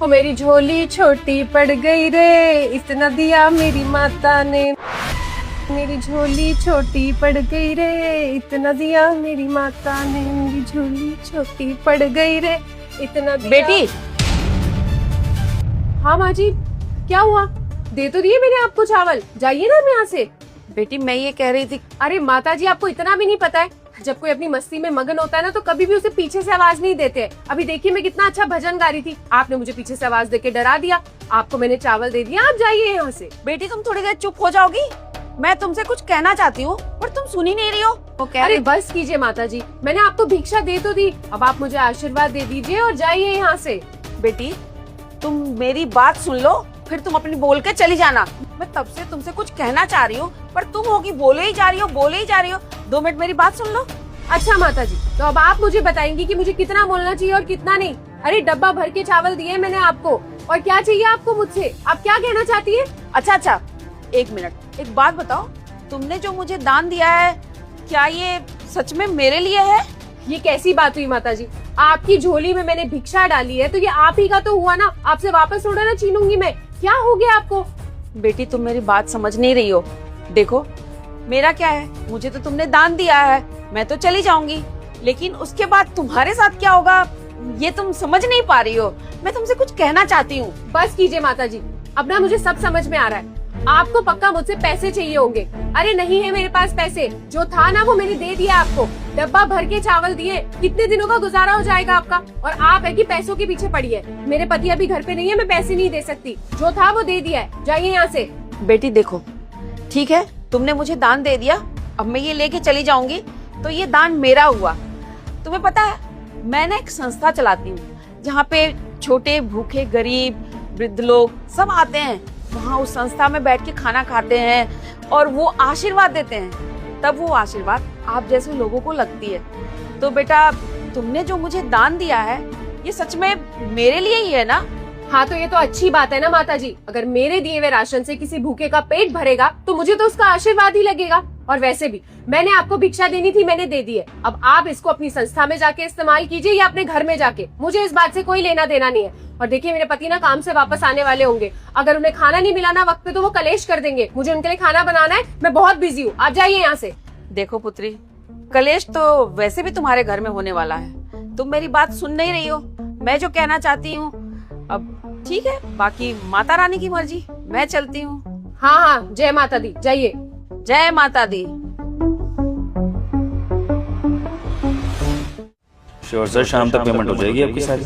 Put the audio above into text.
ओ मेरी झोली छोटी पड़ गई रे, इतना दिया मेरी माता ने। मेरी झोली छोटी पड़ गई रे, इतना दिया मेरी माता ने। मेरी झोली छोटी पड़ गई रे, इतना दिया। बेटी। हाँ माँ जी, क्या हुआ? दे तो दिए मैंने आपको चावल, जाइए ना यहाँ से। बेटी मैं ये कह रही थी, अरे माता जी, आपको इतना भी नहीं पता है, जब कोई अपनी मस्ती में मगन होता है ना तो कभी भी उसे पीछे से आवाज नहीं देते। अभी देखिए मैं कितना अच्छा भजन गा रही थी, आपने मुझे पीछे से आवाज देके डरा दिया। आपको मैंने चावल दे दिया, आप जाइए यहाँ से। बेटी तुम थोड़ी देर चुप हो जाओगी? मैं तुमसे कुछ कहना चाहती हूँ पर तुम सुन ही नहीं रही हो। वो कह अरे रही बस कीजिए माता जी, मैंने आपको भिक्षा दे तो दी, अब आप मुझे आशीर्वाद दे दीजिए और जाइए यहाँ से। बेटी तुम मेरी बात सुन लो, फिर तुम अपनी बोल के चली जाना। मैं तब से तुमसे कुछ कहना चाह रही हूँ पर तुम होगी बोले ही जा रही हो, बोले ही जा रही हो। 2 मिनट मेरी बात सुन लो। अच्छा माता जी, तो अब आप मुझे बताएंगी कि मुझे कितना बोलना चाहिए और कितना नहीं। अरे डब्बा भर के चावल दिए मैंने आपको, और क्या चाहिए आपको मुझसे? आप क्या कहना चाहती है? अच्छा 1 मिनट, एक बात बताओ, तुमने जो मुझे दान दिया है क्या ये सच में मेरे लिए है? ये कैसी बात हुई माता जी? आपकी झोली में मैंने भिक्षा डाली है तो ये आप ही का तो हुआ ना, आपसे वापस थोड़ा ना छीनूंगी मैं। क्या हो गया आपको? बेटी तुम मेरी बात समझ नहीं रही हो। देखो मेरा क्या है, मुझे तो तुमने दान दिया है, मैं तो चली जाऊंगी, लेकिन उसके बाद तुम्हारे साथ क्या होगा ये तुम समझ नहीं पा रही हो। मैं तुमसे कुछ कहना चाहती हूँ। बस कीजिए माता जी, अब ना मुझे सब समझ में आ रहा है। आपको पक्का मुझसे पैसे चाहिए होंगे। अरे नहीं है मेरे पास पैसे, जो था ना वो मैंने दे दिया आपको। डब्बा भर के चावल दिए, कितने दिनों का गुजारा हो जाएगा आपका? और आप है कि पैसों के पीछे पड़ी है। मेरे पति अभी घर पे नहीं है, मैं पैसे नहीं दे सकती, जो था वो दे दिया है, जाइए यहाँ से। बेटी देखो, ठीक है तुमने मुझे दान दे दिया, अब मैं ये लेके चली जाऊंगी तो ये दान मेरा हुआ। तुम्हें पता है मैं ना एक संस्था चलाती हूँ जहाँ पे छोटे भूखे गरीब वृद्ध लोग सब आते हैं, वहाँ उस संस्था में बैठ के खाना खाते हैं और वो आशीर्वाद देते हैं, तब वो आशीर्वाद आप जैसे लोगों को लगती है। तो बेटा तुमने जो मुझे दान दिया है ये सच में मेरे लिए ही है ना? हाँ तो ये तो अच्छी बात है ना माता जी, अगर मेरे दिए हुए राशन से किसी भूखे का पेट भरेगा तो मुझे तो उसका आशीर्वाद ही लगेगा। और वैसे भी मैंने आपको भिक्षा देनी थी, मैंने दे दी है, अब आप इसको अपनी संस्था में जाके इस्तेमाल कीजिए या अपने घर में जाके, मुझे इस बात से कोई लेना देना नहीं है। और देखिए मेरे पति ना काम से वापस आने वाले होंगे, अगर उन्हें खाना नहीं मिला ना वक्त पे तो वो कलेश कर देंगे। मुझे उनके लिए खाना बनाना है, मैं बहुत बिजी हूँ, आप जाइए यहाँ से। देखो पुत्री, कलेश तो वैसे भी तुम्हारे घर में होने वाला है, तुम मेरी बात सुन नहीं रही हो। मैं जो कहना चाहती हूँ, अब ठीक है बाकी माता रानी की मर्जी, मैं चलती हूँ। हाँ जय माता दी, जाइए। जय माता दी। श्योर सर, शाम तक पेमेंट हो जाएगी आपकी सारी।